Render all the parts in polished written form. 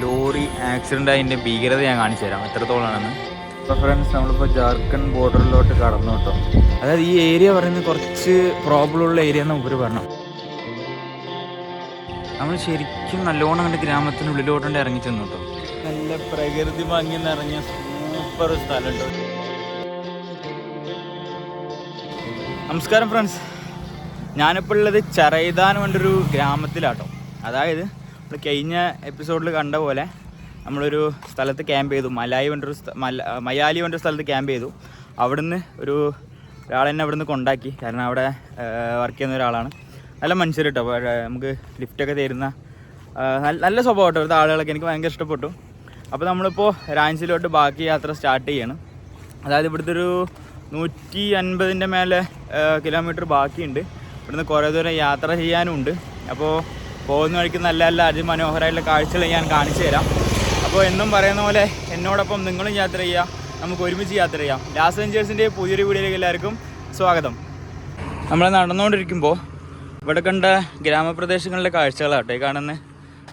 Lorry accident അതിൻ്റെ ഭീകരത ഞാൻ കാണിച്ചു തരാം എത്രത്തോളമാണെന്ന്. അപ്പോൾ ഫ്രണ്ട്സ്, നമ്മളിപ്പോൾ ജാർഖണ്ഡ് ബോർഡറിലോട്ട് കടന്നു കേട്ടോ. അതായത് ഈ ഏരിയ പറയുന്നത് കുറച്ച് പ്രോബ്ലം ഉള്ള ഏരിയ എന്ന് ഇവർ പറഞ്ഞു. നമ്മൾ ശരിക്കും നല്ലോണം കണ്ട് ഗ്രാമത്തിനുള്ളിലോട്ടുണ്ട് ഇറങ്ങി ചെന്നു കേട്ടോ. നല്ല പ്രകൃതി ഭംഗി നിറഞ്ഞ സൂപ്പർ സ്ഥലം കേട്ടോ. നമസ്കാരം ഫ്രണ്ട്സ്, ഞാനിപ്പോൾ ഉള്ളത് ചറൈദാൻ കൊണ്ടൊരു ഗ്രാമത്തിലാട്ടോ. അതായത് നമ്മൾ കഴിഞ്ഞ എപ്പിസോഡിൽ കണ്ട പോലെ നമ്മളൊരു സ്ഥലത്ത് ക്യാമ്പ് ചെയ്തു. മയാലി കൊണ്ടൊരു സ്ഥലത്ത് ക്യാമ്പ് ചെയ്തു. അവിടുന്ന് ഒരാളെന്നെ അവിടുന്ന് കൊണ്ടാക്കി. കാരണം അവിടെ വർക്ക് ചെയ്യുന്ന ഒരാളാണ്. നല്ല മനുഷ്യർ കേട്ടോ. നമുക്ക് ലിഫ്റ്റൊക്കെ തരുന്ന നല്ല സ്വഭാവം കേട്ടോ. ഇവിടുത്തെ ആളുകളൊക്കെ എനിക്ക് ഭയങ്കര ഇഷ്ടപ്പെട്ടു. അപ്പോൾ നമ്മളിപ്പോൾ റാഞ്ചിലോട്ട് ബാക്കി യാത്ര സ്റ്റാർട്ട് ചെയ്യണം. അതായത് ഇവിടുത്തെ ഒരു 150 മേലെ കിലോമീറ്റർ ബാക്കിയുണ്ട്. ഇവിടുന്ന് കുറേ ദൂരം യാത്ര ചെയ്യാനുണ്ട്. അപ്പോൾ പോകുന്ന വഴിക്ക് നല്ല അതിമനോഹരമായിട്ടുള്ള കാഴ്ചകൾ ഞാൻ കാണിച്ചു തരാം. അപ്പോൾ എന്നും പറയുന്ന പോലെ എന്നോടൊപ്പം നിങ്ങളും യാത്ര ചെയ്യുക, നമുക്ക് ഒരുമിച്ച് യാത്ര ചെയ്യാം. ലാസ്റ്റ് വെഞ്ചേഴ്സിൻ്റെ പുതിയൊരു വീഡിയോയിലേക്ക് എല്ലാവർക്കും സ്വാഗതം. നമ്മൾ നടന്നുകൊണ്ടിരിക്കുമ്പോൾ ഇവിടെ കണ്ട ഗ്രാമപ്രദേശങ്ങളിലെ കാഴ്ചകളാട്ടോ ഈ കാണുന്നത്.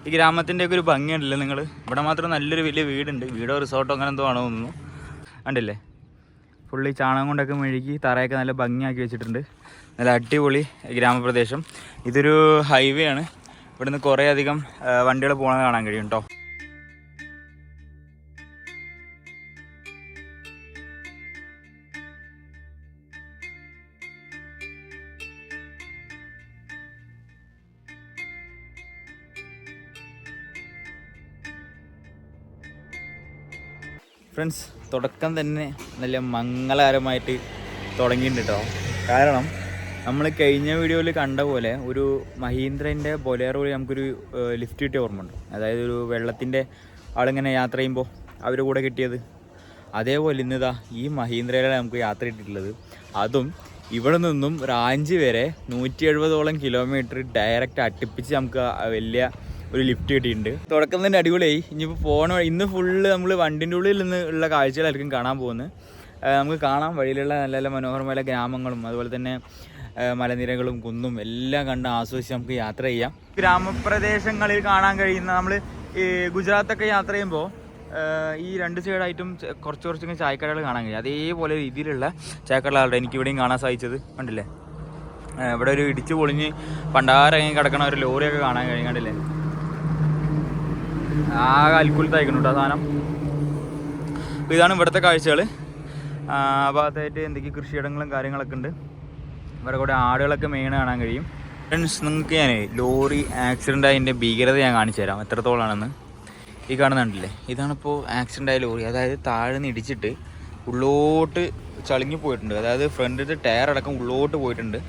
ഈ ഗ്രാമത്തിൻ്റെയൊക്കെ ഒരു ഭംഗിയുണ്ടല്ലോ നിങ്ങൾ. ഇവിടെ മാത്രം നല്ലൊരു വലിയ വീടുണ്ട്. വീടോ റിസോർട്ടോ അങ്ങനെ എന്തോ ആണോ തോന്നുന്നു. കണ്ടില്ലേ, ഫുള്ളി ചാണകം കൊണ്ടൊക്കെ മെഴുകി തറയൊക്കെ നല്ല ഭംഗിയാക്കി വെച്ചിട്ടുണ്ട്. നല്ല അടിപൊളി ഗ്രാമപ്രദേശം. ഇതൊരു ഹൈവേ ആണ്. ഇവിടുന്ന് കുറേ അധികം വണ്ടികൾ പോകുന്നത് കാണാൻ കഴിയും കേട്ടോ. ഫ്രണ്ട്സ്, തുടക്കം തന്നെ നല്ല മംഗളകരമായിട്ട് തുടങ്ങിയിട്ടുണ്ട് കേട്ടോ. കാരണം നമ്മൾ കഴിഞ്ഞ വീഡിയോയിൽ കണ്ട പോലെ ഒരു മഹീന്ദ്രൻ്റെ ബൊലേറോയിൽ നമുക്കൊരു ലിഫ്റ്റ് കിട്ടിയ ഓർമ്മയുണ്ട്. അതായത് ഒരു വെള്ളത്തിൻ്റെ ആളിങ്ങനെ യാത്ര ചെയ്യുമ്പോൾ അവരുടെ കൂടെ കിട്ടിയത്. അതേപോലെ ഇന്നിതാ ഈ മഹീന്ദ്രയിലാണ് നമുക്ക് യാത്ര കിട്ടിയിട്ടുള്ളത്. അതും ഇവിടെ നിന്നും റാഞ്ചി വരെ 170ഓളം കിലോമീറ്റർ ഡയറക്റ്റ് അടുപ്പിച്ച് നമുക്ക് വലിയ ഒരു ലിഫ്റ്റ് കിട്ടിയിട്ടുണ്ട്. തുടക്കം തന്നെ അടിപൊളിയായി. ഇനിയിപ്പോൾ പോകണ ഇന്ന് ഫുള്ള് നമ്മൾ വണ്ടിൻ്റെ ഉള്ളിൽ നിന്ന് ഉള്ള കാഴ്ചകളായിരിക്കും കാണാൻ പോകുന്നത്. നമുക്ക് കാണാം വഴിയിലുള്ള നല്ല നല്ല മനോഹരമായ ഗ്രാമങ്ങളും അതുപോലെ തന്നെ മലനിരകളും കുന്നും എല്ലാം കണ്ട് ആസ്വദിച്ച് നമുക്ക് യാത്ര ചെയ്യാം. ഗ്രാമപ്രദേശങ്ങളിൽ കാണാൻ കഴിയുന്ന നമ്മൾ ഈ ഗുജറാത്തൊക്കെ യാത്ര ചെയ്യുമ്പോൾ ഈ രണ്ട് സൈഡായിട്ടും കുറച്ചിങ്ങനെ ചായക്കടകൾ കാണാൻ കഴിയും. അതേപോലെ രീതിയിലുള്ള ചായക്കടകളുടെ എനിക്ക് ഇവിടെയും കാണാൻ സാധിച്ചത് കണ്ടില്ലേ. ഇവിടെ ഒരു ഇടിച്ച് പൊളിഞ്ഞ് പണ്ടാരങ്ങി കിടക്കണ ഒരു ലോറിയൊക്കെ കാണാൻ കഴിയും. കണ്ടില്ലേ, ആകെ അൽക്കുലത്തായിക്കുന്നുണ്ട് ആ സാധനം. അപ്പോൾ ഇതാണ് ഇവിടുത്തെ കാഴ്ചകൾ. ആ ഭാഗത്തായിട്ട് എന്തൊക്കെ കൃഷിയിടങ്ങളും കാര്യങ്ങളൊക്കെ ഉണ്ട്. ഇവിടെ കൂടെ ആടുകളൊക്കെ മെയിൻ കാണാൻ കഴിയും. ഫ്രണ്ട്സ്, നിങ്ങൾക്ക് ഞാൻ ലോറി ആക്സിഡൻ്റ് ആയതിൻ്റെ ഭീകരത ഞാൻ കാണിച്ചു തരാം എത്രത്തോളമാണെന്ന്. ഈ കാണുന്നുണ്ടല്ലേ, ഇതാണിപ്പോൾ ആക്സിഡൻ്റ് ആയ ലോറി. അതായത് താഴെ നിന്ന് ഇടിച്ചിട്ട് ഉള്ളോട്ട് ചളുങ്ങി പോയിട്ടുണ്ട്. അതായത് ഫ്രണ്ടിലത്തെ ടയർ അടക്കം ഉള്ളോട്ട് പോയിട്ടുണ്ട്.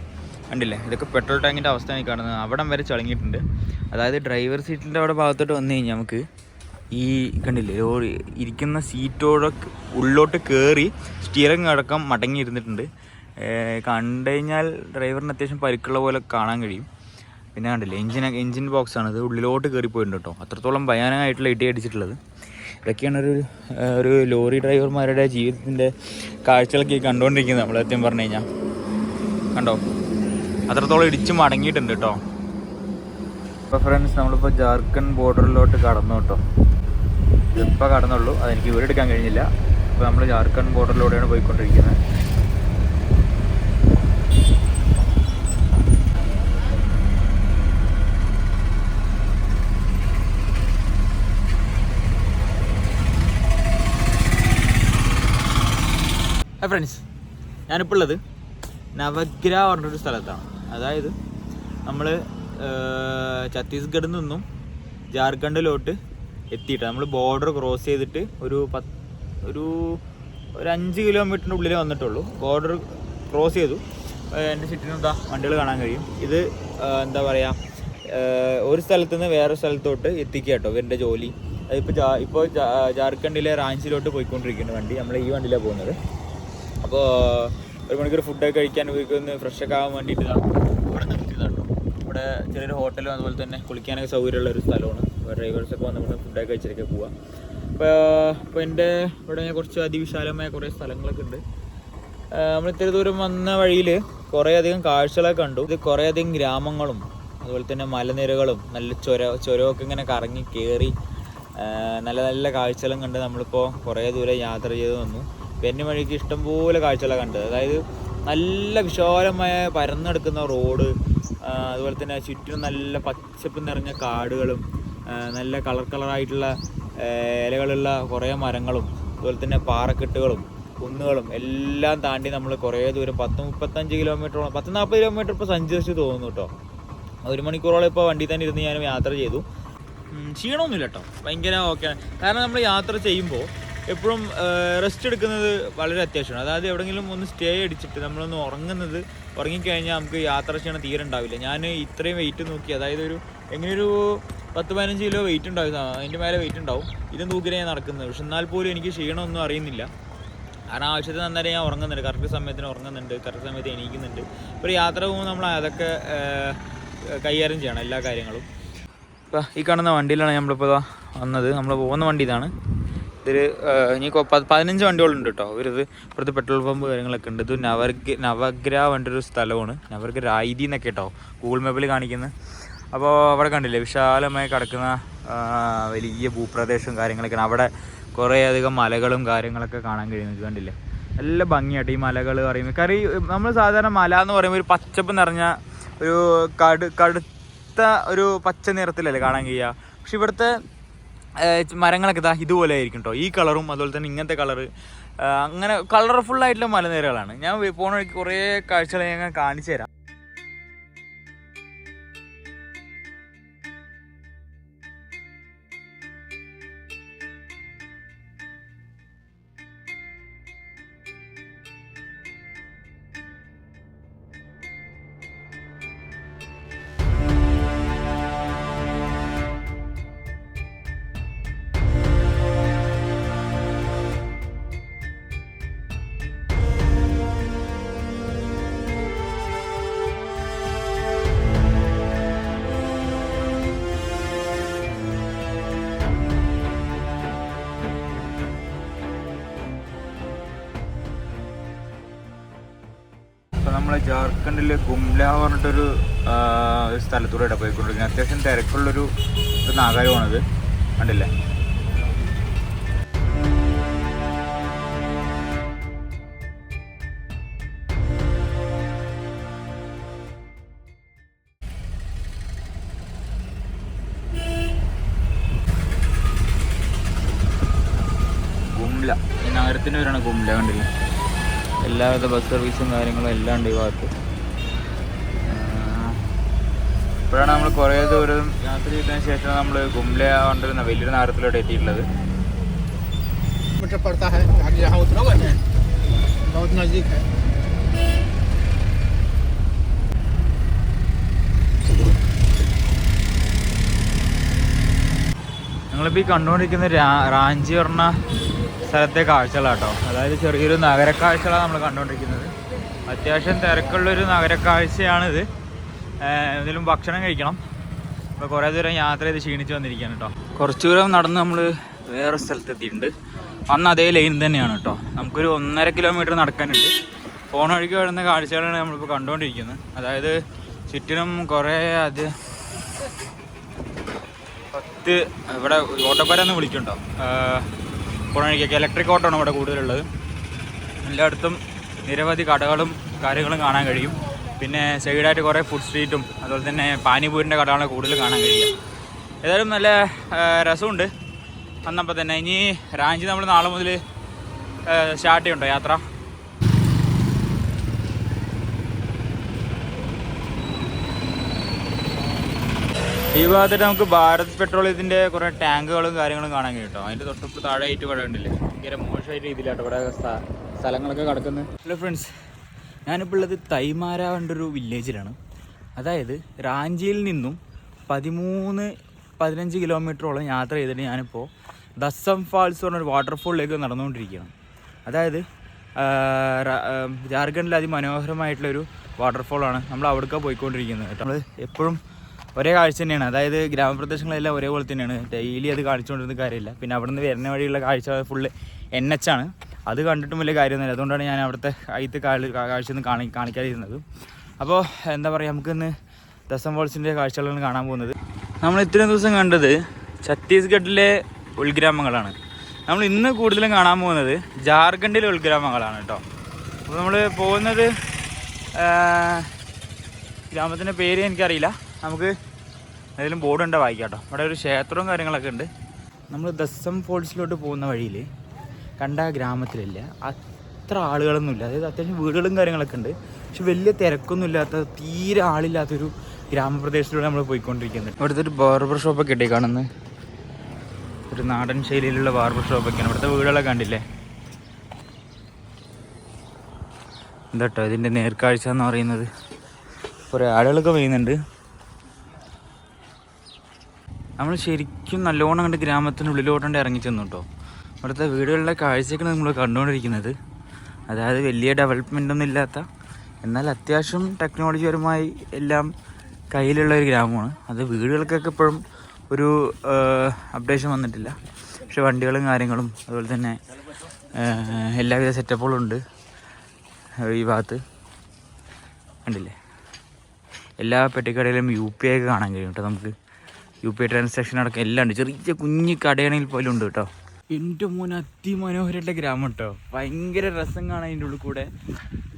കണ്ടില്ലേ, ഇതൊക്കെ പെട്രോൾ ടാങ്കിൻ്റെ അവസ്ഥയാണ് ഈ കാണുന്നത്. അവിടം വരെ ചളുങ്ങിയിട്ടുണ്ട്. അതായത് ഡ്രൈവർ സീറ്റിൻ്റെ അവിടെ ഭാഗത്തോട്ട് വന്നു കഴിഞ്ഞാൽ നമുക്ക് ഈ കണ്ടില്ലേ ലോറി ഇരിക്കുന്ന സീറ്റോടെ ഉള്ളോട്ട് കയറി സ്റ്റിയറിംഗ് അടക്കം മടങ്ങി ഇരുന്നിട്ടുണ്ട്. കണ്ടു കഴിഞ്ഞാൽ ഡ്രൈവറിന് അത്യാവശ്യം പരിക്കുള്ള പോലെ കാണാൻ കഴിയും. പിന്നെ കണ്ടില്ലേ എഞ്ചിൻ ബോക്സാണ് ഇത്, ഉള്ളിലോട്ട് കയറിപ്പോയിട്ടുണ്ട് കേട്ടോ. അത്രത്തോളം ഭയാനകമായിട്ടുള്ള ഇടി അടിച്ചിട്ടുള്ളത്. ഇതൊക്കെയാണ് ഒരു ലോറി ഡ്രൈവർമാരുടെ ജീവിതത്തിൻ്റെ കാഴ്ചകളൊക്കെ കണ്ടുകൊണ്ടിരിക്കുന്നത് നമ്മൾ. സത്യം പറഞ്ഞു കഴിഞ്ഞാൽ കണ്ടോ, അത്രത്തോളം ഇടിച്ച് മടങ്ങിയിട്ടുണ്ട് കേട്ടോ. അപ്പോൾ ഫ്രണ്ട്സ്, നമ്മളിപ്പോൾ ജാർഖണ്ഡ് ബോർഡറിലോട്ട് കടന്നു കേട്ടോ. ഇതിപ്പോൾ കടന്നുള്ളൂ, അതെനിക്ക് വീടെടുക്കാൻ കഴിഞ്ഞില്ല. അപ്പോൾ നമ്മൾ ജാർഖണ്ഡ് ബോർഡറിലൂടെയാണ് പോയിക്കൊണ്ടിരിക്കുന്നത്. ഫ്രണ്ട്സ്, ഞാനിപ്പോൾ ഉള്ളത് നവഗ്ര പറഞ്ഞൊരു സ്ഥലത്താണ്. അതായത് നമ്മൾ ഛത്തീസ്ഗഡിൽ നിന്നും ജാർഖണ്ഡിലോട്ട് എത്തിയിട്ട് നമ്മൾ ബോർഡർ ക്രോസ് ചെയ്തിട്ട് ഒരു 5 കിലോമീറ്ററിൻ്റെ ഉള്ളിൽ വന്നിട്ടുള്ളൂ. ബോർഡർ ക്രോസ് ചെയ്തു. എൻ്റെ ചുറ്റിനും എന്താ വണ്ടികൾ കാണാൻ കഴിയും. ഇത് എന്താ പറയുക, ഒരു സ്ഥലത്ത് നിന്ന് വേറെ സ്ഥലത്തോട്ട് എത്തിക്കുക കേട്ടോ ഇവരുടെ ജോലി. ഇപ്പോൾ ജാർഖണ്ഡിലെ റാഞ്ചിലോട്ട് പോയിക്കൊണ്ടിരിക്കുന്ന വണ്ടി. നമ്മൾ ഈ വണ്ടിയിലാണ് പോകുന്നത്. അപ്പോൾ 1 മണിക്കൂർ ഫുഡൊക്കെ കഴിക്കാൻ ഇവർക്കൊന്ന് ഫ്രഷൊക്കെ ആകാൻ വേണ്ടിയിട്ട് ഇവിടെ നിർത്തിയതാണ് കേട്ടോ. ഇവിടെ ചെറിയൊരു ഹോട്ടലും അതുപോലെ തന്നെ കുളിക്കാനൊക്കെ സൗകര്യമുള്ള ഒരു സ്ഥലമാണ്. ഡ്രൈവേഴ്സൊക്കെ വന്ന് ഇവിടെ ഫുഡൊക്കെ കഴിച്ചിട്ടൊക്കെ പോവാം. ഇപ്പോൾ എൻ്റെ ഇവിടെ കുറച്ച് അതിവിശാലമായ കുറേ സ്ഥലങ്ങളൊക്കെ ഉണ്ട്. നമ്മൾ ഇത്തിരി ദൂരം വന്ന വഴിയിൽ കുറേയധികം കാഴ്ചകളൊക്കെ കണ്ടു. ഇത് കുറേയധികം ഗ്രാമങ്ങളും അതുപോലെ തന്നെ മലനിരകളും നല്ല ചുരമൊക്കെ ഇങ്ങനെ കറങ്ങി കയറി നല്ല നല്ല കാഴ്ചകളും കണ്ട് നമ്മളിപ്പോൾ കുറേ ദൂരം യാത്ര ചെയ്ത് വന്നു. വരുന്ന വഴിക്ക് ഇഷ്ടംപോലെ കാഴ്ചകളാണ് കണ്ടത്. അതായത് നല്ല വിശാലമായ പരന്നെടുക്കുന്ന റോഡ്, അതുപോലെ തന്നെ ചുറ്റും നല്ല പച്ചപ്പ് നിറഞ്ഞ കാടുകളും നല്ല കളറായിട്ടുള്ള ഇലകളുള്ള കുറേ മരങ്ങളും അതുപോലെ തന്നെ പാറക്കെട്ടുകളും കുന്നുകളും എല്ലാം താണ്ടി നമ്മൾ കുറേ ദൂരം 10-35 കിലോമീറ്ററോളം 10-40 കിലോമീറ്റർ ഇപ്പോൾ സഞ്ചരിച്ച് തോന്നുന്നു കേട്ടോ. 1 മണിക്കൂറോളം ഇപ്പോൾ വണ്ടി തന്നെ ഇരുന്ന് ഞാൻ യാത്ര ചെയ്തു. ക്ഷീണമൊന്നുമില്ല കേട്ടോ, ഭയങ്കര ഓക്കെയാണ്. കാരണം നമ്മൾ യാത്ര ചെയ്യുമ്പോൾ എപ്പോഴും റെസ്റ്റ് എടുക്കുന്നത് വളരെ അത്യാവശ്യമാണ്. അതായത് എവിടെയെങ്കിലും ഒന്ന് സ്റ്റേ അടിച്ചിട്ട് നമ്മളൊന്ന് ഉറങ്ങിക്കഴിഞ്ഞാൽ നമുക്ക് യാത്ര ക്ഷീണം തീരെ ഉണ്ടാവില്ല. ഞാൻ ഇത്രയും വെയിറ്റ് നോക്കി, അതായത് എങ്ങനെയൊരു 10-15 കിലോ വെയിറ്റ് ഉണ്ടാവും, അതിൻ്റെ മേലെ വെയിറ്റ് ഉണ്ടാവും. ഇതും തൂക്കിലാണ് ഞാൻ നടക്കുന്നത്. പക്ഷെ എന്നാൽ പോലും എനിക്ക് ക്ഷീണമൊന്നും അറിയുന്നില്ല. കാരണം ആവശ്യത്തിന് അന്നേരം ഞാൻ ഉറങ്ങുന്നുണ്ട്, കറക്റ്റ് സമയത്തിന് ഉറങ്ങുന്നുണ്ട്, കറക്റ്റ് സമയത്ത് എണീക്കുന്നുണ്ട്. ഇപ്പോൾ ഒരു യാത്ര പോകുമ്പോൾ നമ്മൾ അതൊക്കെ കൈകാര്യം ചെയ്യണം എല്ലാ കാര്യങ്ങളും. ഇപ്പോൾ ഈ കാണുന്ന വണ്ടിയിലാണ് നമ്മളിപ്പോൾ വന്നത്. നമ്മൾ പോകുന്ന വണ്ടി ഇതാണ്. ഇതിൽ ഇനി 15 വണ്ടികളുണ്ട് കേട്ടോ. ഇവിടുത്തെ പെട്രോൾ പമ്പ് കാര്യങ്ങളൊക്കെ ഉണ്ട്. ഇത് നവഗ്ര ഒരു സ്ഥലമാണ്, നവഗ്ര ഐതി എന്നൊക്കെ കേട്ടോ ഗൂഗിൾ മാപ്പിൽ കാണിക്കുന്നത്. അപ്പോൾ അവിടെ കണ്ടില്ലേ വിശാലമായി കിടക്കുന്ന വലിയ ഭൂപ്രദേശവും കാര്യങ്ങളൊക്കെയാണ്. അവിടെ കുറേ അധികം മലകളും കാര്യങ്ങളൊക്കെ കാണാൻ കഴിയുന്നത് കണ്ടില്ലേ. നല്ല ഭംഗിയായിട്ട് ഈ മലകൾ പറയുമ്പോൾ നമ്മൾ സാധാരണ മല എന്ന് പറയുമ്പോൾ ഒരു പച്ചപ്പ് നിറഞ്ഞ ഒരു കടുത്ത ഒരു പച്ച നിറത്തിലല്ലേ കാണാൻ കഴിയുക. പക്ഷെ ഇവിടുത്തെ മരങ്ങളൊക്കെ ഇതുപോലെ ആയിരിക്കും കേട്ടോ. ഈ കളറും അതുപോലെ തന്നെ ഇങ്ങനത്തെ കളറ്, അങ്ങനെ കളർഫുള്ളായിട്ടുള്ള മലനിരകളാണ്. ഞാൻ പോണ വഴിക്ക് കുറേ കാഴ്ചകൾ ഞാൻ കാണിച്ചു തരാം. നമ്മളെ ജാർഖണ്ഡിലെ ഗുംല പറഞ്ഞിട്ടൊരു സ്ഥലത്തൂടെ പോയിക്കൊണ്ടിരിക്കുന്നത്. അത്യാവശ്യം തിരക്കുള്ളൊരു നഗരമാണിത്, കണ്ടില്ലേ. ഗുംല ഈ നഗരത്തിൻ്റെ പേരാണ് ഗുംല, കണ്ടില്ലേ. എല്ലാവിധ ബസ് സർവീസും കാര്യങ്ങളും എല്ലാം ഉണ്ട് ഈ ഭാഗത്ത്. ഇപ്പോഴാണ് നമ്മൾ കുറേ ദൂരം യാത്ര ചെയ്തതിന് ശേഷം നമ്മൾ ഗുംല കൊണ്ടിരുന്ന വലിയൊരു നഗരത്തിലോട്ട് എത്തിയിട്ടുള്ളത്. ഞങ്ങളിപ്പോൾ ഈ കണ്ടുകൊണ്ടിരിക്കുന്ന റാഞ്ചി പറഞ്ഞ സ്ഥലത്തെ കാഴ്ചകളാട്ടോ. അതായത് ചെറിയൊരു നഗരക്കാഴ്ചകളാണ് നമ്മൾ കണ്ടുകൊണ്ടിരിക്കുന്നത്. അത്യാവശ്യം തിരക്കുള്ളൊരു നഗരക്കാഴ്ചയാണിത്. എന്തെങ്കിലും ഭക്ഷണം കഴിക്കണം. ഇപ്പോൾ കുറേ ദൂരം യാത്ര ചെയ്ത് ക്ഷീണിച്ച് വന്നിരിക്കുകയാണ് കേട്ടോ. കുറച്ച് ദൂരം നടന്ന് നമ്മൾ വേറെ സ്ഥലത്തെത്തിയിട്ടുണ്ട്. അന്ന് അതേ ലൈൻ തന്നെയാണ് കേട്ടോ. നമുക്കൊരു 1.5 കിലോമീറ്റർ നടക്കാനുണ്ട്. പോണ വഴിക്ക് വരുന്ന കാഴ്ചകളാണ് നമ്മളിപ്പോൾ കണ്ടുകൊണ്ടിരിക്കുന്നത്. അതായത് ചുറ്റിനും കുറേ ഇവിടെ ഓട്ടോക്കാരെന്ന് വിളിക്കുന്നുണ്ടോ പോണ വഴിക്കൊക്കെ. ഇലക്ട്രിക് ഓട്ടോയാണ് ഇവിടെ കൂടുതലുള്ളത്. എല്ലായിടത്തും നിരവധി കടകളും കാര്യങ്ങളും കാണാൻ കഴിയും. പിന്നെ സൈഡായിട്ട് കുറേ ഫുഡ് സ്ട്രീറ്റും അതുപോലെ തന്നെ പാനിപൂരിൻ്റെ കടകളാണ് കൂടുതൽ കാണാൻ കഴിയുക. ഏതായാലും നല്ല രസമുണ്ട് വന്നപ്പോൾ തന്നെ. ഇനി റാഞ്ചി നമ്മൾ നാളെ മുതൽ സ്റ്റാർട്ട് ചെയ്യുന്നുണ്ടോ യാത്ര. ഈ ഭാഗത്തായിട്ട് നമുക്ക് ഭാരത് പെട്രോളിയത്തിൻ്റെ കുറേ ടാങ്കുകളും കാര്യങ്ങളും കാണാൻ കഴിയും കേട്ടോ. അതിൻ്റെ തൊട്ടപ്പ് താഴെയായിട്ട് ഇവിടെ ഉണ്ടല്ലേ, ഭയങ്കര മോശമായിട്ട് രീതിയിലാട്ടോ ഇവിടെ സ്ഥലങ്ങളൊക്കെ കിടക്കുന്നത്. ഹലോ ഫ്രണ്ട്സ്, ഞാനിപ്പോൾ ഉള്ളത് തൈമാര കണ്ടൊരു വില്ലേജിലാണ്. അതായത് റാഞ്ചിയിൽ നിന്നും 13-15 കിലോമീറ്ററോളം യാത്ര ചെയ്തിട്ട് ഞാനിപ്പോൾ ദസം ഫാൾസ് പറഞ്ഞൊരു വാട്ടർഫോളിലേക്ക് നടന്നുകൊണ്ടിരിക്കുകയാണ്. അതായത് ജാർഖണ്ഡിൽ അതിമനോഹരമായിട്ടുള്ളൊരു വാട്ടർഫോളാണ്. നമ്മൾ അവിടേക്കാണ് പോയിക്കൊണ്ടിരിക്കുന്നത് കേട്ടോ. നമ്മൾ എപ്പോഴും ഒരേ കാഴ്ച തന്നെയാണ്. അതായത് ഗ്രാമപ്രദേശങ്ങളെല്ലാം ഒരേപോലെ തന്നെയാണ്. ഡെയിലി അത് കാണിച്ചുകൊണ്ടിരുന്ന കാര്യമില്ല. പിന്നെ അവിടെ നിന്ന് വരുന്ന വഴിയുള്ള കാഴ്ച ഫുള്ള് NH ആണ്. അത് കണ്ടിട്ടും വലിയ കാര്യമൊന്നുമില്ല. അതുകൊണ്ടാണ് ഞാൻ അവിടുത്തെ ആദ്യത്തെ കാഴ്ച ഒന്നും കാണിക്കാതിരുന്നത്. അപ്പോൾ എന്താ പറയുക, നമുക്കിന്ന് ദസം ഫാൾസിൻ്റെ കാഴ്ചകളാണ് കാണാൻ പോകുന്നത്. നമ്മൾ ഇത്രയും ദിവസം കണ്ടത് ഛത്തീസ്ഗഡിലെ ഉൾഗ്രാമങ്ങളാണ്. നമ്മൾ ഇന്ന് കൂടുതലും കാണാൻ പോകുന്നത് ജാർഖണ്ഡിലെ ഉൾഗ്രാമങ്ങളാണ് കേട്ടോ. അപ്പോൾ നമ്മൾ പോകുന്നത് ഗ്രാമത്തിൻ്റെ പേര് എനിക്കറിയില്ല, നമുക്ക് ഏതെങ്കിലും ബോർഡുണ്ടോ വായിക്കാം കേട്ടോ. ഇവിടെ ഒരു ക്ഷേത്രവും കാര്യങ്ങളൊക്കെ ഉണ്ട്. നമ്മൾ ദസം ഫോൾസിലോട്ട് പോകുന്ന വഴിയിൽ കണ്ട ഗ്രാമത്തിലില്ല അത്ര ആളുകളൊന്നുമില്ല, അതായത് അത്യാവശ്യം വീടുകളും കാര്യങ്ങളൊക്കെ ഉണ്ട്, പക്ഷെ വലിയ തിരക്കൊന്നും ഇല്ലാത്ത തീരെ ആളില്ലാത്തൊരു ഗ്രാമപ്രദേശത്തിലൂടെ നമ്മൾ പോയിക്കൊണ്ടിരിക്കുന്നത്. ഇവിടുത്തെ ഒരു ബാർബർ ഷോപ്പൊക്കെ കിട്ടി കാണുന്നത്, ഒരു നാടൻ ശൈലിയിലുള്ള ബാർബർ ഷോപ്പൊക്കെയാണ്. ഇവിടുത്തെ വീടുകളൊക്കെ കണ്ടില്ലേ. എന്താട്ടോ ഇതിൻ്റെ നേർക്കാഴ്ച എന്ന് പറയുന്നത്. കുറേ ആളുകളൊക്കെ പെയ്യുന്നുണ്ട്. നമ്മൾ ശരിക്കും നല്ലോണം കണ്ട് ഗ്രാമത്തിനുള്ളിലോട്ടുണ്ട് ഇറങ്ങി ചെന്നു കേട്ടോ. ഇവിടുത്തെ വീടുകളിലെ കാഴ്ചയൊക്കെ നമ്മൾ കണ്ടുകൊണ്ടിരിക്കുന്നത്. അതായത് വലിയ ഡെവലപ്മെൻ്റ് ഒന്നും ഇല്ലാത്ത, എന്നാൽ അത്യാവശ്യം ടെക്നോളജിപരമായി എല്ലാം കയ്യിലുള്ള ഒരു ഗ്രാമമാണ്. അത് വീടുകൾക്കൊക്കെ ഇപ്പോഴും ഒരു അപ്ഡേഷൻ വന്നിട്ടില്ല, പക്ഷെ വണ്ടികളും കാര്യങ്ങളും അതുപോലെ തന്നെ എല്ലാവിധ സെറ്റപ്പുകളും ഉണ്ട് ഈ ഭാഗത്ത്. കണ്ടില്ലേ, എല്ലാ പെട്ടിക്കടയിലും UPI ഒക്കെ കാണാൻ കഴിയും കേട്ടോ. നമുക്ക് UPI ട്രാൻസാക്ഷൻ അടക്കം എല്ലാം ഉണ്ട്. ചെറിയ കുഞ്ഞ് കടയാണെങ്കിൽ പോലും ഉണ്ട് കേട്ടോ. എൻ്റെ മോനെ അതിമനോഹരമായിട്ടുള്ള ഗ്രാമം കേട്ടോ. ഭയങ്കര രസം കാണാൻ അതിൻ്റെ ഉള്ളിൽ കൂടെ.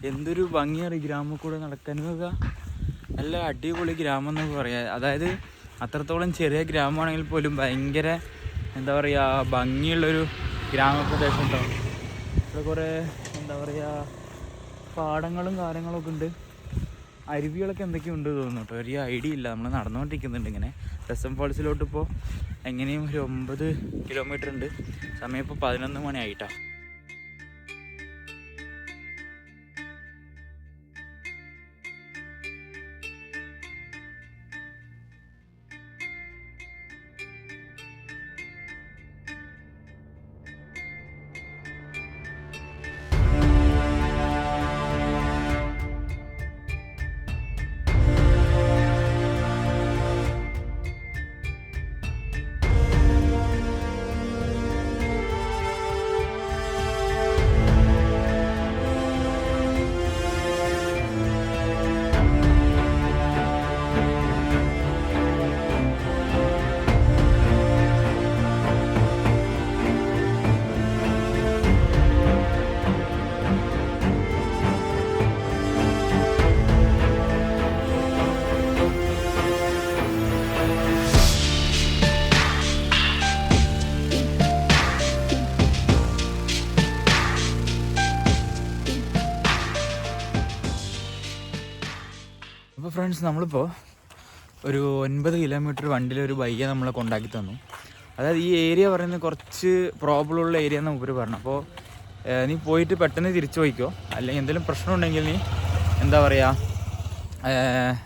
എന്തൊരു ഭംഗിയാണ് ഈ ഗ്രാമം കൂടെ നടക്കാനൊക്കെ. നല്ല അടിപൊളി ഗ്രാമം എന്നൊക്കെ പറയാം. അതായത് അത്രത്തോളം ചെറിയ ഗ്രാമമാണെങ്കിൽ പോലും ഭയങ്കര എന്താ പറയുക ഭംഗിയുള്ളൊരു ഗ്രാമപ്രദേശം കേട്ടോ. ഇവിടെ കുറേ എന്താ പറയുക പാടങ്ങളും കാര്യങ്ങളൊക്കെ ഉണ്ട്, അരുവികളൊക്കെ എന്തൊക്കെയുണ്ട് തോന്നുന്നു കേട്ടോ. ഒരു ഐഡിയ ഇല്ല. നമ്മൾ നടന്നുകൊണ്ടിരിക്കുന്നുണ്ട് ഇങ്ങനെ ദസം ഫോൾസിലോട്ട്. ഇപ്പോൾ എങ്ങനെയും ഒരു 9 കിലോമീറ്റർ ഉണ്ട്. സമയം ഇപ്പോൾ 11 മണി ആയിട്ടാണ്. അപ്പോൾ ഫ്രണ്ട്സ്, നമ്മളിപ്പോൾ ഒരു 9 കിലോമീറ്റർ വണ്ടിയിലൊരു ബയ്യ നമ്മളെ കൊണ്ടാക്കി തന്നു. അതായത് ഈ ഏരിയ പറയുന്നത് കുറച്ച് പ്രോബ്ലം ഉള്ള ഏരിയ എന്ന് മൂപ്പര് പറഞ്ഞു. അപ്പോൾ നീ പോയിട്ട് പെട്ടെന്ന് തിരിച്ചു പോയിക്കോ, അല്ലെങ്കിൽ എന്തെങ്കിലും പ്രശ്നം ഉണ്ടെങ്കിൽ നീ എന്താ പറയുക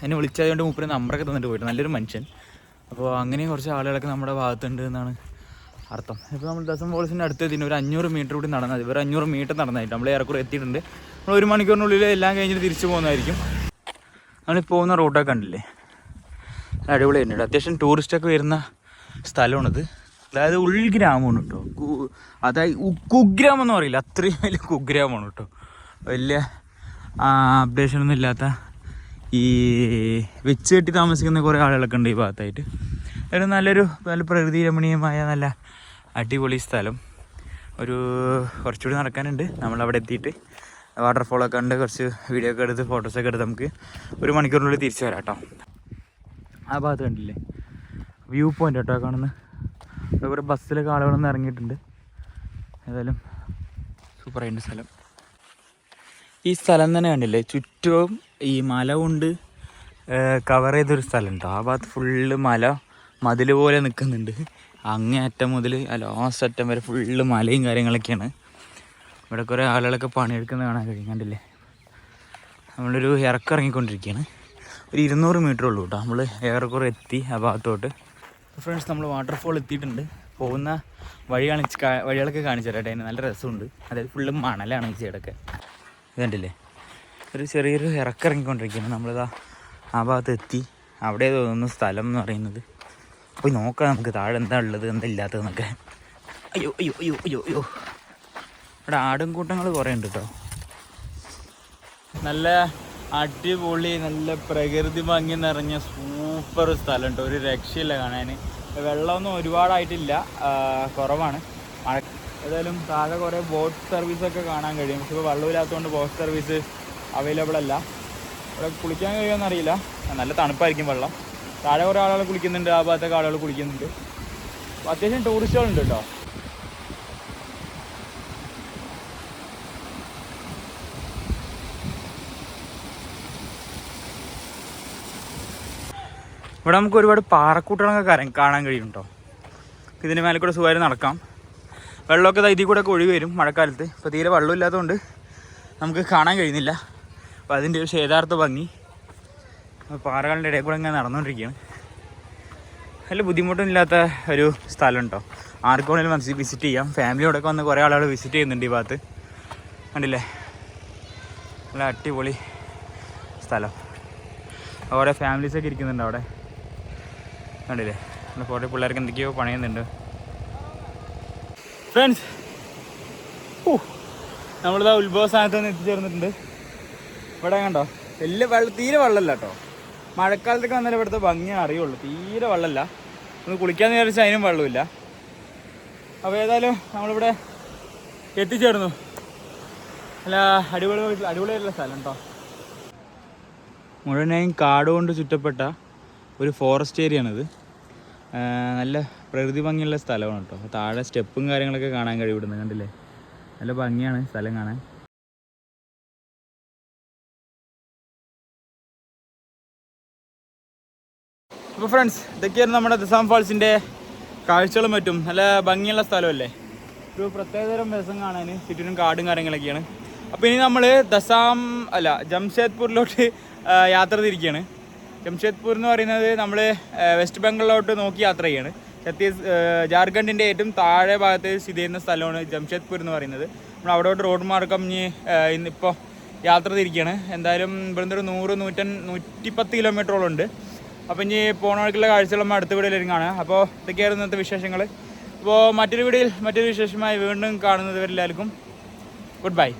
എന്നെ വിളിച്ചതുകൊണ്ട് മൂപ്പര് നമ്പറൊക്കെ തന്നിട്ട് പോയിട്ട്. നല്ലൊരു മനുഷ്യൻ. അപ്പോൾ അങ്ങനെയും കുറച്ച് ആളുകളൊക്കെ നമ്മുടെ ഭാഗത്തുണ്ട് എന്നാണ് അർത്ഥം. ഇപ്പോൾ നമ്മൾ ദസം ഫോൾസിൻ്റെ അടുത്തെത്തിന് ഒരു 500 മീറ്റർ കൂടി നടന്നാൽ, ഒരു 500 മീറ്റർ നടന്നായിട്ട് നമ്മൾ ഏറെക്കുറെ എത്തിയിട്ടുണ്ട്. നമ്മൾ 1 മണിക്കൂറിനുള്ളിൽ എല്ലാം കഴിഞ്ഞിട്ട് തിരിച്ചു പോകുന്നതായിരിക്കും. നമ്മൾ പോകുന്ന റൂട്ടൊക്കെ കണ്ടില്ലേ, അടിപൊളി തന്നെയുണ്ട്. അത്യാവശ്യം ടൂറിസ്റ്റൊക്കെ വരുന്ന സ്ഥലമാണിത്. അതായത് ഉൾഗ്രാമമാണ് കേട്ടോ. അതായത് കുഗ്രാമം എന്ന് പറയില്ല, അത്രയും വലിയ കുഗ്രാമമാണ് കേട്ടോ. വലിയ അപ്ഡേഷനൊന്നും ഇല്ലാത്ത ഈ വെച്ച് കെട്ടി താമസിക്കുന്ന കുറേ ആളുകളൊക്കെ ഉണ്ട് ഈ ഭാഗത്തായിട്ട്. ഒരു നല്ല പ്രകൃതി രമണീയമായ നല്ല അടിപൊളി സ്ഥലം. കുറച്ചുകൂടി നടക്കാനുണ്ട്. നമ്മളവിടെ എത്തിയിട്ട് വാട്ടർഫോളൊക്കെ ഉണ്ട്, കുറച്ച് വീഡിയോ ഒക്കെ എടുത്ത് ഫോട്ടോസൊക്കെ എടുത്ത് നമുക്ക് 1 മണിക്കൂറിനുള്ളിൽ തിരിച്ചു വരാം കേട്ടോ. ആ ഭാഗത്ത് കണ്ടില്ലേ വ്യൂ പോയിൻ്റ് കേട്ടോ കാണുന്നത്. അതുപോലെ ബസ്സിലൊക്കെ ആളുകളൊന്നും ഇറങ്ങിയിട്ടുണ്ട്. ഏതായാലും സൂപ്പറായിട്ട് സ്ഥലം. ഈ സ്ഥലം തന്നെ കണ്ടില്ലേ, ചുറ്റും ഈ മല കൊണ്ട് കവർ ചെയ്തൊരു സ്ഥലം ഉണ്ടോ. ആ ഭാഗത്ത് ഫുള്ള് മതിൽ പോലെ നിൽക്കുന്നുണ്ട്. അങ്ങേ അറ്റം മുതൽ ലാസ്റ്റ് അറ്റം വരെ ഫുള്ള് മലയും കാര്യങ്ങളൊക്കെയാണ്. ഇവിടെ കുറേ ആളുകളൊക്കെ പണിയെടുക്കുന്നത് കാണാൻ കഴിയും. കണ്ടില്ലേ, നമ്മളൊരു ഇറങ്ങിക്കൊണ്ടിരിക്കുകയാണ്. ഒരു 200 മീറ്റർ ഉള്ളൂ കേട്ടോ. നമ്മൾ ഏറെക്കുറെ എത്തി ആ ഭാഗത്തോട്ട്. ഫ്രണ്ട്സ്, നമ്മൾ വാട്ടർഫോൾ എത്തിയിട്ടുണ്ട്. പോകുന്ന വഴികളൊക്കെ കാണിച്ചു തരാം. അതിന് നല്ല രസമുണ്ട്. അതായത് ഫുള്ള് മണലാണ് ഈ സൈഡൊക്കെ. ഇതുണ്ടല്ലേ, ഒരു ചെറിയൊരു ഇറങ്ങിക്കൊണ്ടിരിക്കുകയാണ്. നമ്മളിതാ ആ ഭാഗത്ത് എത്തി. അവിടെ തോന്നുന്നു സ്ഥലം എന്ന് പറയുന്നത്. പോയി നോക്കാം നമുക്ക് താഴെ എന്താ ഉള്ളത് എന്താ ഇല്ലാത്തതെന്നൊക്കെ. അയ്യോ അയ്യോ അയ്യോ അയ്യോ അയ്യോ, ഇവിടെ ആടും കൂട്ടങ്ങൾ കുറേ ഉണ്ട് കേട്ടോ. നല്ല അടിപൊളി, നല്ല പ്രകൃതി ഭംഗി നിറഞ്ഞ സൂപ്പർ സ്ഥലം ഉണ്ട്, ഒരു രക്ഷയില്ല കാണാൻ. വെള്ളമൊന്നും ഒരുപാടായിട്ടില്ല, കുറവാണ്. മഴ ഏതായാലും താഴെ കുറേ ബോട്ട് സർവീസൊക്കെ കാണാൻ കഴിയും. പക്ഷേ ഇപ്പോൾ വെള്ളമില്ലാത്തതുകൊണ്ട് ബോട്ട് സർവീസ് അവൈലബിൾ അല്ല. ഇവിടെ കുളിക്കാൻ കഴിയുമെന്ന് അറിയില്ല, നല്ല തണുപ്പായിരിക്കും വെള്ളം. താഴെ കുറേ ആളുകൾ കുളിക്കുന്നുണ്ട്, ആ ഭാഗത്തൊക്കെ ആളുകൾ കുളിക്കുന്നുണ്ട്. അപ്പോൾ അത്യാവശ്യം ടൂറിസ്റ്റുകളുണ്ട് കേട്ടോ. ഇവിടെ നമുക്ക് ഒരുപാട് പാറക്കൂട്ടങ്ങളൊക്കെ കാണാൻ കഴിയും കേട്ടോ. ഇതിൻ്റെ മേലെ കൂടെ സുഖമായിട്ട് നടക്കാം. വെള്ളമൊക്കെ ഇതിൽ കൂടെ ഒക്കെ ഒഴുകി വരും മഴക്കാലത്ത്. ഇപ്പോൾ തീരെ വെള്ളമില്ലാത്തതുകൊണ്ട് നമുക്ക് കാണാൻ കഴിയുന്നില്ല. അപ്പോൾ അതിൻ്റെ ഒരു യഥാർത്ഥ ഭംഗി പാറകളുടെ ഇടയിൽ കൂടെ ഇങ്ങനെ നടന്നുകൊണ്ടിരിക്കുകയാണ്. നല്ല ബുദ്ധിമുട്ടൊന്നുമില്ലാത്ത ഒരു സ്ഥലം കേട്ടോ. ആർക്കും വേണമെങ്കിലും വിസിറ്റ് ചെയ്യാം. ഫാമിലിയോടൊക്കെ വന്ന് കുറേ ആളുകൾ വിസിറ്റ് ചെയ്യുന്നുണ്ട് ഈ ഭാഗത്ത്. കണ്ടില്ലേ, നല്ല അടിപൊളി സ്ഥലം. ഓരോ ഫാമിലീസൊക്കെ ഇരിക്കുന്നുണ്ട് അവിടെ, കണ്ടില്ലേ. കുറേ പിള്ളേർക്ക് എന്തൊക്കെയോ പണിയുന്നുണ്ട്. ഫ്രണ്ട്സ്, നമ്മളിതാ ഉത്ഭവ സ്ഥാനത്ത് നിന്ന് എത്തിച്ചേർന്നിട്ടുണ്ട്. ഇവിടെ കണ്ടോ, തീരെ വെള്ളമില്ല കേട്ടോ. മഴക്കാലത്തൊക്കെ വന്നാലും ഇവിടുത്തെ ഭംഗി അറിയുള്ളൂ. തീരെ വെള്ളമില്ല. ഒന്ന് കുളിക്കാമെന്ന് വിചാരിച്ചാൽ അതിനും വെള്ളമില്ല. അപ്പോൾ ഏതായാലും നമ്മളിവിടെ എത്തിച്ചേർന്നു. അല്ല, അടിപൊളിയായിട്ടുള്ള സ്ഥലം കേട്ടോ. മുഴുവനായും കാട് കൊണ്ട് ചുറ്റപ്പെട്ട ഒരു ഫോറസ്റ്റ് ഏരിയയാണിത്. നല്ല പ്രകൃതി ഭംഗിയുള്ള സ്ഥലമാണ് കേട്ടോ. താഴെ സ്റ്റെപ്പും കാര്യങ്ങളൊക്കെ കാണാൻ കഴിയും ഇവിടുന്ന്, കണ്ടില്ലേ. നല്ല ഭംഗിയാണ് സ്ഥലം കാണാൻ. അപ്പോൾ ഫ്രണ്ട്സ്, ഇതൊക്കെയായിരുന്നു നമ്മുടെ ദസാം ഫാൾസിൻ്റെ കാഴ്ചകളും മറ്റും. നല്ല ഭംഗിയുള്ള സ്ഥലമല്ലേ, ഒരു പ്രത്യേകതരം രസം കാണാൻ. ചുറ്റിനും കാടും കാര്യങ്ങളൊക്കെയാണ്. അപ്പോൾ ഇനി നമ്മൾ ജംഷേദ്പൂരിലോട്ട് യാത്ര തിരിക്കുകയാണ്. ജംഷേദ്പൂർ എന്ന് പറയുന്നത് നമ്മൾ വെസ്റ്റ് ബംഗാളിലോട്ട് നോക്കി യാത്ര ചെയ്യാണ്. ജാർഖണ്ഡിൻ്റെ ഏറ്റവും താഴെ ഭാഗത്ത് സ്ഥിതി ചെയ്യുന്ന സ്ഥലമാണ് ജംഷേദ്പൂർ എന്ന് പറയുന്നത്. നമ്മൾ അവിടോട്ട് റോഡ് മാർഗം ഇന്നിപ്പോൾ യാത്ര തിരിക്കുകയാണ്. എന്തായാലും ഇവിടുന്ന് ഒരു 110 കിലോമീറ്ററോളം ഉണ്ട്. അപ്പോൾ ഇനി പോണ വഴിക്കുള്ള കാഴ്ചകൾ നമ്മൾ അടുത്ത വീഡിയോയിലും കാണാം. അപ്പോൾ ഇതൊക്കെയായിരുന്നു ഇന്നത്തെ വിശേഷങ്ങൾ. അപ്പോൾ മറ്റൊരു വീഡിയോയിൽ മറ്റൊരു വിശേഷമായി വീണ്ടും കാണുന്നത് വരെ എല്ലാവർക്കും ഗുഡ് ബൈ.